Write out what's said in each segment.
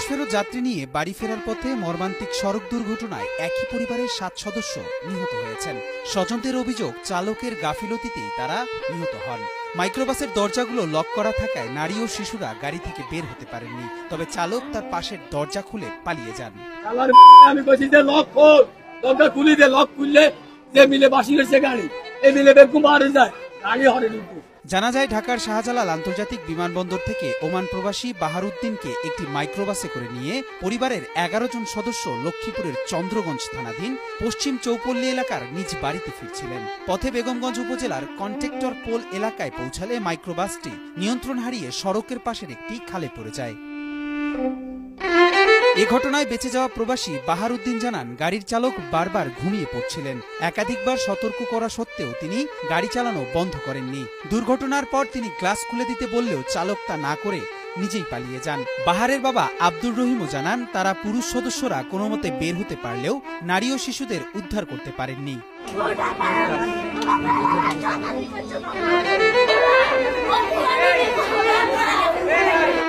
প্রবাস ফেরত যাত্রী নিয়ে বাড়ি ফেরার পথে মর্মান্তিক সড়ক দুর্ঘটনায় একই পরিবারের 7 সদস্য নিহত হয়েছেন। স্বজনদের অভিযোগ, চালকের গাফিলতিতেই তারা নিহত হন। মাইক্রোবাসের দরজাগুলো লক করা থাকায় নারী ও শিশুরা গাড়ি থেকে বের হতে পারেননি। তবে চালক তার পাশের দরজা খুলে পালিয়ে যান। আমি কইছি যে লক খোল, দরজা খুলি দে, লক খুললে যে মিলে বাসি হয়েছে গাড়ি, এই মিলে বেরকম মারে যায়, গাড়ি হরে ঢুকু। জানা যায়, ঢাকার শাহজালাল আন্তর্জাতিক বিমানবন্দর থেকে ওমান প্রবাসী বাহারউদ্দিনকে একটি মাইক্রোবাসে করে নিয়ে পরিবারের 11 জন সদস্য লক্ষ্মীপুরের চন্দ্রগঞ্জ থানাধীন পশ্চিম চৌপল্লী এলাকার নিজ বাড়িতে ফিরছিলেন। পথে বেগমগঞ্জ উপজেলার কন্ট্রাক্টর পোল এলাকায় পৌঁছালে মাইক্রোবাসটি নিয়ন্ত্রণ হারিয়ে সড়কের পাশের একটি খালে পড়ে যায়। এ ঘটনায় বেঁচে যাওয়া প্রবাসী বাহারউদ্দিন জানান, গাড়ির চালক বারবার ঘুমিয়ে পড়ছিলেন। একাধিকবার সতর্ক করা সত্ত্বেও তিনি গাড়ি চালানো বন্ধ করেননি। দুর্ঘটনার পর তিনি গ্লাস খুলে দিতে বললেও চালক তা না করে নিজেই পালিয়ে যান। বাহারের বাবা আব্দুর রহিমও জানান, তারা পুরুষ সদস্যরা কোনোমতে বের হতে পারলেও নারী ও শিশুদের উদ্ধার করতে পারেননি।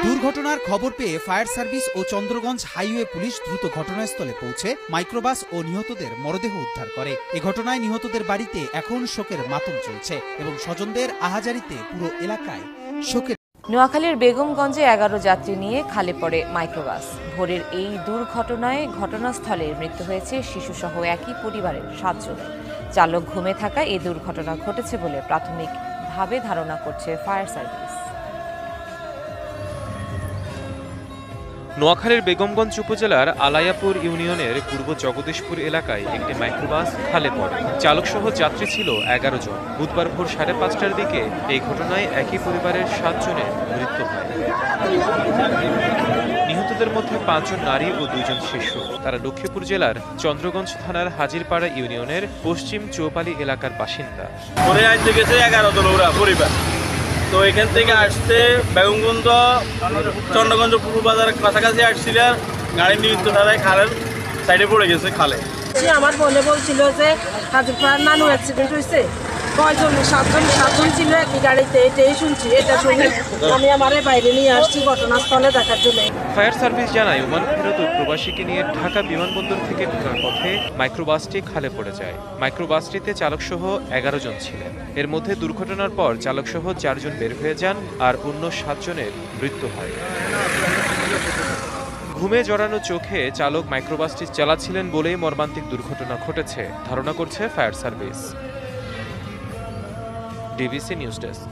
দুর্ঘটনার খবর পেয়ে ফায়ার সার্ভিস ও চন্দ্রগঞ্জ হাইওয়ে পুলিশ দ্রুত ঘটনাস্থলে পৌঁছে মাইক্রোবাস ও নিহতদের মরদেহ উদ্ধার করে। এ ঘটনায় নিহতদের বাড়িতে এখন শোকের মাতম চলছে এবং স্বজনদের আহাজারিতে পুরো এলাকায় শোকের। নোয়াখালীর বেগমগঞ্জে 11 যাত্রী নিয়ে খালে পড়ে মাইক্রোবাস। ভোরের এই দুর্ঘটনায় ঘটনাস্থলে মৃত্যু হয়েছে শিশুসহ একই পরিবারের 7 জনের। চালক ঘুমে থাকায় এই দুর্ঘটনা ঘটেছে বলে প্রাথমিকভাবে ধারণা করছে ফায়ার সার্ভিস। নোয়াখালীর বেগমগঞ্জ উপজেলার আলায়াপুর ইউনিয়নের পূর্ব জগদীশপুর এলাকায় একটি মাইক্রোবাস খালে পড়ে। চালকসহ যাত্রী ছিল 11 জন। বুধবার ভোর 5:30টার দিকে এই ঘটনায় একই পরিবারের 7 জনের মৃত্যু হয়। নিহতদের মধ্যে 5 জন নারী ও 2 জন শিশু। তারা লক্ষ্মীপুর জেলার চন্দ্রগঞ্জ থানার হাজিরপাড়া ইউনিয়নের পশ্চিম চৌপালি এলাকার বাসিন্দা। 11 জন ওরা পরিবার। তো এখান থেকে আসতে বেগমগঞ্জ চন্দ্রগঞ্জ পূর্ব বাজারের কাছাকাছি আসছিল, গাড়ি নিয়ন্ত্রণ হারায় খালের সাইডে পড়ে গেছে খালে। আমার বোনে বলছিল যে হাজিরপাড়ার নানু অ্যাক্সিডেন্ট হয়েছে, কয়জন 7 জন ছিল একই গাড়িতে। এটাই শুনছি, এটা শুনে আমি আমার বাইরে নিয়ে আসছি ঘটনাস্থলে দেখার জন্য। ফায়ার সার্ভিস জানায়, ওমান ফেরত প্রবাসীকে নিয়ে ঢাকা বিমানবন্দর থেকে ঢোকার পথে মাইক্রোবাসটি খালে পড়ে যায়। মাইক্রোবাসটিতে চালকসহ 11 জন ছিলেন। এর মধ্যে দুর্ঘটনার পর চালকসহ 4 জন বের হয়ে যান আর অন্য 7 জনের মৃত্যু হয়। ঘুমে জড়ানো চোখে চালক মাইক্রোবাসটি চালাচ্ছিলেন বলেই মর্মান্তিক দুর্ঘটনা ঘটেছে ধারণা করছে fire service. DBC news desk.